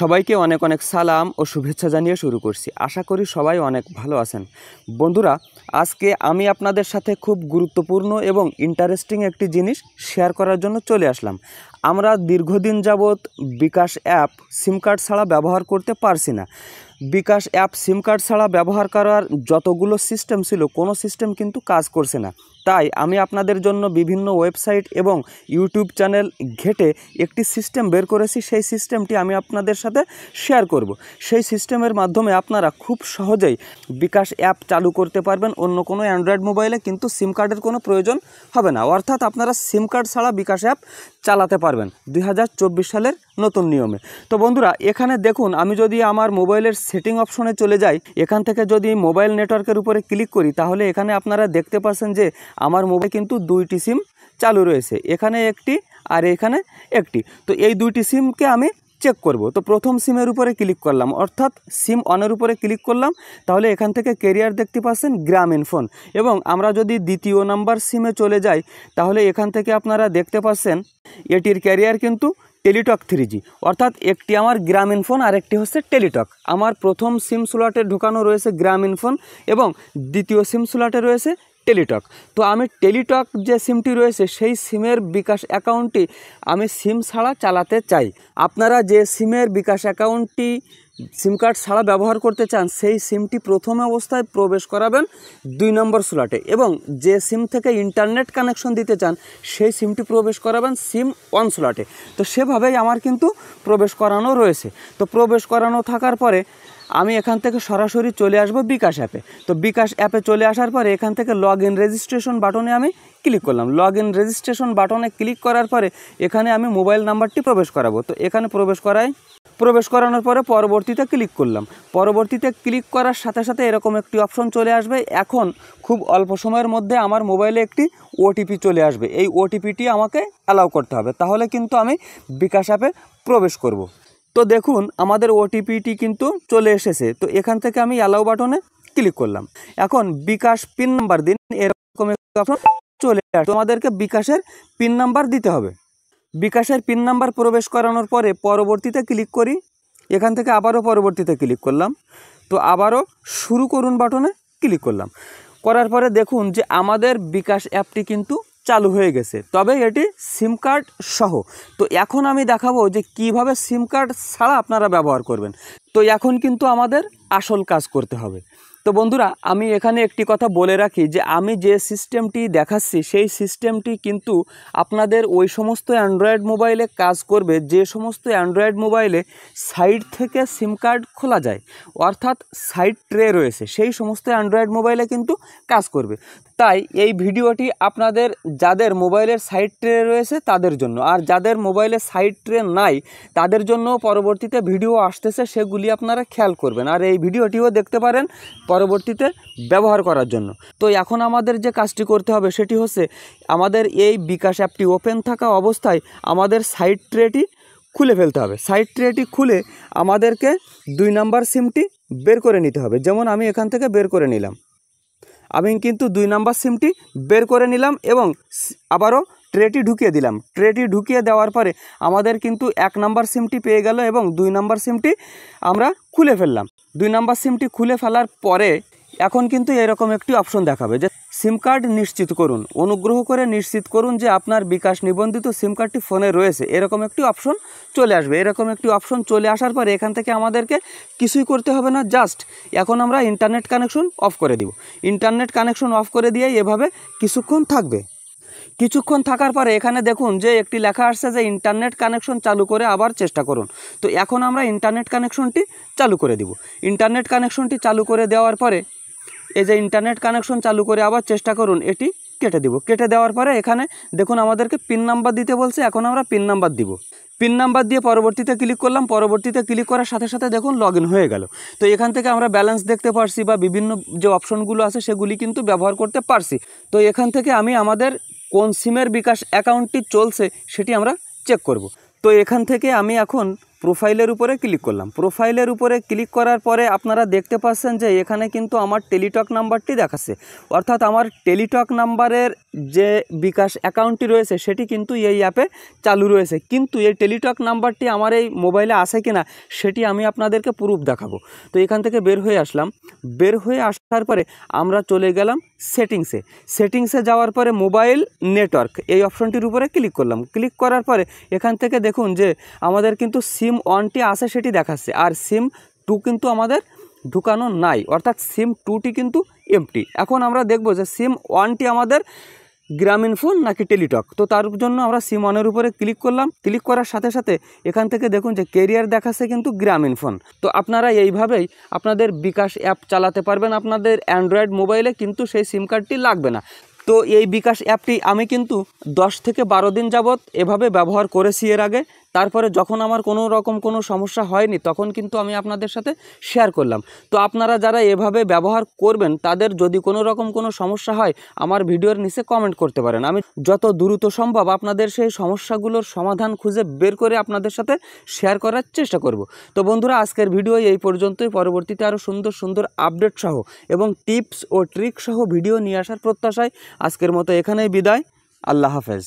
সবাইকে অনেক অনেক সালাম ও শুভেচ্ছা জানিয়ে শুরু করছি। আশা করি সবাই অনেক ভালো আছেন। বন্ধুরা, আজকে আমি আপনাদের সাথে খুব গুরুত্বপূর্ণ এবং ইন্টারেস্টিং একটি জিনিস শেয়ার করার জন্য চলে আসলাম। আমরা দীর্ঘদিন যাবৎ বিকাশ অ্যাপ সিম কার্ড ছাড়া ব্যবহার করতে পারছি না। বিকাশ অ্যাপ সিম কার্ড ছাড়া ব্যবহার করার যতগুলো সিস্টেম ছিল, কোনো সিস্টেম কিন্তু কাজ করছে না। তাই আমি আপনাদের জন্য বিভিন্ন ওয়েবসাইট এবং ইউটিউব চ্যানেল ঘেঁটে একটি সিস্টেম বের করেছি। সেই সিস্টেমটি আমি আপনাদের সাথে শেয়ার করব। সেই সিস্টেমের মাধ্যমে আপনারা খুব সহজেই বিকাশ অ্যাপ চালু করতে পারবেন অন্য কোনো অ্যান্ড্রয়েড মোবাইলে, কিন্তু সিম কার্ডের কোনো প্রয়োজন হবে না। অর্থাৎ আপনারা সিম কার্ড ছাড়া বিকাশ অ্যাপ চালাতে পারবেন 2024 সালের নতুন নিয়মে। তো বন্ধুরা, এখানে দেখুন, আমি যদি আমার মোবাইলের সেটিং অপশনে চলে যাই, এখান থেকে যদি মোবাইল নেটওয়ার্কের উপরে ক্লিক করি, তাহলে এখানে আপনারা দেখতে পাচ্ছেন যে আমার মোবাইলে কিন্তু দুইটি সিম চালু রয়েছে, এখানে একটি আর এখানে একটি। তো এই দুইটি সিমকে আমি চেক করব। তো প্রথম সিমের উপরে ক্লিক করলাম, অর্থাৎ সিম অনের উপরে ক্লিক করলাম। তাহলে এখান থেকে ক্যারিয়ার দেখতে পাচ্ছেন গ্রামীণ ফোন। এবং আমরা যদি দ্বিতীয় নাম্বার সিমে চলে যাই, তাহলে এখান থেকে আপনারা দেখতে পাচ্ছেন এটির ক্যারিয়ার কিন্তু টেলিটক 3G, অর্থাৎ একটি আমার গ্রামীণ ফোন আর একটি হচ্ছে টেলিটক। আমার প্রথম সিম স্লটে ঢোকানো রয়েছে গ্রামীণ ফোন এবং দ্বিতীয় সিম স্লটে রয়েছে টেলিটক। তো আমি টেলিটক যে সিমটি রয়েছে সেই সিমের বিকাশ অ্যাকাউন্টটি আমি সিম ছাড়া চালাতে চাই। আপনারা যে সিমের বিকাশ অ্যাকাউন্টটি সিম কার্ড ছাড়া ব্যবহার করতে চান, সেই সিমটি প্রথম অবস্থায় প্রবেশ করাবেন 2 নম্বর স্লটে, এবং যে সিম থেকে ইন্টারনেট কানেকশন দিতে চান সেই সিমটি প্রবেশ করাবেন সিম 1 স্লটে। তো সেভাবেই আমার কিন্তু প্রবেশ করানো রয়েছে। তো প্রবেশ করানো থাকার পরে আমি এখান থেকে সরাসরি চলে আসব বিকাশ অ্যাপে। তো বিকাশ অ্যাপে চলে আসার পরে এখান থেকে লগ ইন রেজিস্ট্রেশন বাটনে আমি ক্লিক করলাম। লগ ইন রেজিস্ট্রেশন বাটনে ক্লিক করার পরে এখানে আমি মোবাইল নাম্বারটি প্রবেশ করাবো। তো এখানে প্রবেশ করানোর পরে পরবর্তীতে ক্লিক করলাম। পরবর্তীতে ক্লিক করার সাথে সাথে এরকম একটি অপশন চলে আসবে। এখন খুব অল্প সময়ের মধ্যে আমার মোবাইলে একটি ওটিপি চলে আসবে। এই ওটিপিটি আমাকে অ্যালাউ করতে হবে, তাহলে কিন্তু আমি বিকাশ অ্যাপে প্রবেশ করব। তো দেখুন, আমাদের ওটিপিটি কিন্তু চলে এসেছে। তো এখান থেকে আমি অ্যালাউ বাটনে ক্লিক করলাম। এখন বিকাশ পিন নাম্বার দিন, এরকম একটা অপশন চলে আসে। আমাদেরকে বিকাশের পিন নাম্বার দিতে হবে। বিকাশের পিন নাম্বার প্রবেশ করানোর পরে পরবর্তীতে ক্লিক করি। এখান থেকে আবারও পরবর্তীতে ক্লিক করলাম। তো আবারও শুরু করুন বাটনে ক্লিক করলাম। করার পরে দেখুন যে আমাদের বিকাশ অ্যাপটি কিন্তু চালু হয়ে গেছে, তবে এটি সিম কার্ড সহ। তো এখন আমি দেখাবো যে কিভাবে সিম কার্ড ছাড়া আপনারা ব্যবহার করবেন। তো এখন কিন্তু আমাদের আসল কাজ করতে হবে। তো বন্ধুরা, আমি এখানে একটি কথা বলে রাখি যে আমি যে সিস্টেমটি দেখাচ্ছি সেই সিস্টেমটি কিন্তু আপনাদের ওই সমস্ত অ্যান্ড্রয়েড মোবাইলে কাজ করবে যে সমস্ত অ্যান্ড্রয়েড মোবাইলে সাইড থেকে সিম কার্ড খোলা যায়, অর্থাৎ সাইড ট্রে রয়েছে, সেই সমস্ত অ্যান্ড্রয়েড মোবাইলে কিন্তু কাজ করবে। তাই এই ভিডিওটি আপনাদের যাদের মোবাইলের সাইড ট্রে রয়েছে তাদের জন্য, আর যাদের মোবাইলে সাইড ট্রে নাই তাদের জন্য পরবর্তীতে ভিডিও আসতেছে, সেগুলি আপনারা খেয়াল করবেন। আর এই ভিডিওটিও দেখতে পারেন পরবর্তীতে ব্যবহার করার জন্য। তো এখন আমাদের যে কাজটি করতে হবে সেটি হচ্ছে আমাদের এই বিকাশ অ্যাপটি ওপেন থাকা অবস্থায় আমাদের সাইড ট্রেটি খুলে ফেলতে হবে। সাইড ট্রেটি খুলে আমাদেরকে 2 নম্বর সিমটি বের করে নিতে হবে। যেমন আমি এখান থেকে বের করে নিলাম, আমি কিন্তু 2 নম্বর সিমটি বের করে নিলাম এবং আবারও ট্রেটি ঢুকিয়ে দিলাম। ট্রেটি ঢুকিয়ে দেওয়ার পরে আমাদের কিন্তু 1 নম্বর সিমটি পেয়ে গেল এবং 2 নম্বর সিমটি আমরা খুলে ফেললাম। 2 নম্বর সিমটি খুলে ফেলার পরে এখন কিন্তু এরকম একটি অপশন দেখাবে যে সিম কার্ড নিশ্চিত করুন, অনুগ্রহ করে নিশ্চিত করুন যে আপনার বিকাশ নিবন্ধিত সিম কার্ডটি ফোনে রয়েছে, এরকম একটি অপশন চলে আসবে। এরকম একটি অপশন চলে আসার পরে এখান থেকে আমাদেরকে কিছুই করতে হবে না, জাস্ট এখন আমরা ইন্টারনেট কানেকশন অফ করে দিব। ইন্টারনেট কানেকশন অফ করে দিয়ে এভাবে কিছুক্ষণ থাকবে। কিছুক্ষণ থাকার পরে এখানে দেখুন যে একটি লেখা আসছে যে ইন্টারনেট কানেকশন চালু করে আবার চেষ্টা করুন। তো এখন আমরা ইন্টারনেট কানেকশনটি চালু করে দিব। ইন্টারনেট কানেকশনটি চালু করে দেওয়ার পরে এই যে ইন্টারনেট কানেকশন চালু করে আবার চেষ্টা করুন, এটি কেটে দিব। কেটে দেওয়ার পরে এখানে দেখুন আমাদেরকে পিন নাম্বার দিতে বলছে, এখন আমরা পিন নাম্বার দিব। পিন নাম্বার দিয়ে পরবর্তীতে ক্লিক করলাম। পরবর্তীতে ক্লিক করার সাথে সাথে দেখুন লগ ইন হয়ে গেল। তো এখান থেকে আমরা ব্যালেন্স দেখতে পারছি বা বিভিন্ন যে অপশনগুলো আছে সেগুলি কিন্তু ব্যবহার করতে পারছি। তো এখান থেকে আমি আমাদের কোন সিমের বিকাশ অ্যাকাউন্টটি চলছে সেটি আমরা চেক করব। তো এখান থেকে আমি এখন প্রোফাইলের উপরে ক্লিক করলাম। প্রোফাইলের উপরে ক্লিক করার পরে আপনারা দেখতে পাচ্ছেন যে এখানে কিন্তু আমার টেলিটক নাম্বারটি দেখাচ্ছে, অর্থাৎ আমার টেলিটক নাম্বারের যে বিকাশ অ্যাকাউন্টটি রয়েছে সেটি কিন্তু এই অ্যাপে চালু রয়েছে, কিন্তু এই টেলিটক নাম্বারটি আমার এই মোবাইলে আছে কিনা সেটি আমি আপনাদেরকে প্রুফ দেখাবো। তো এখান থেকে বের হয়ে আসলাম। বের হয়ে আসার পরে আমরা চলে গেলাম সেটিংসে যাওয়ার পরে মোবাইল নেটওয়ার্ক এই অপশনটির উপরে ক্লিক করলাম। ক্লিক করার পরে এখান থেকে দেখুন যে আমাদের কিন্তু সিম 1টি আছে সেটি দেখাচ্ছে, আর সিম 2 কিন্তু আমাদের ঢুকানো নাই, অর্থাৎ সিম 2টি কিন্তু এমটি। এখন আমরা দেখব যে সিম 1টি আমাদের গ্রামীণ ফোন নাকি টেলিটক। তো তার জন্য আমরা সিম 1-এর উপরে ক্লিক করলাম। ক্লিক করার সাথে সাথে এখান থেকে দেখুন যে ক্যারিয়ার দেখাচ্ছে কিন্তু গ্রামীণ ফোন। তো আপনারা এইভাবেই আপনাদের বিকাশ অ্যাপ চালাতে পারবেন আপনাদের অ্যান্ড্রয়েড মোবাইলে, কিন্তু সেই সিম কার্ডটি লাগবে না। তো এই বিকাশ অ্যাপটি আমি কিন্তু 10 থেকে 12 দিন যাবৎ এভাবে ব্যবহার করেছি এর আগে। তারপরে যখন আমার কোনো রকম কোনো সমস্যা হয়নি তখন কিন্তু আমি আপনাদের সাথে শেয়ার করলাম। তো আপনারা যারা এভাবে ব্যবহার করবেন তাদের যদি কোনো রকম কোনো সমস্যা হয় আমার ভিডিওর নিচে কমেন্ট করতে পারেন। আমি যত দ্রুত সম্ভব আপনাদের সেই সমস্যাগুলোর সমাধান খুঁজে বের করে আপনাদের সাথে শেয়ার করার চেষ্টা করব। তো বন্ধুরা, আজকের ভিডিও এই পর্যন্তই। পরবর্তীতে আরও সুন্দর সুন্দর আপডেট সহ এবং টিপস ও ট্রিক সহ ভিডিও নিয়ে আসার প্রত্যাশায় আজকের মতো এখানেই বিদায়। আল্লাহ হাফেজ।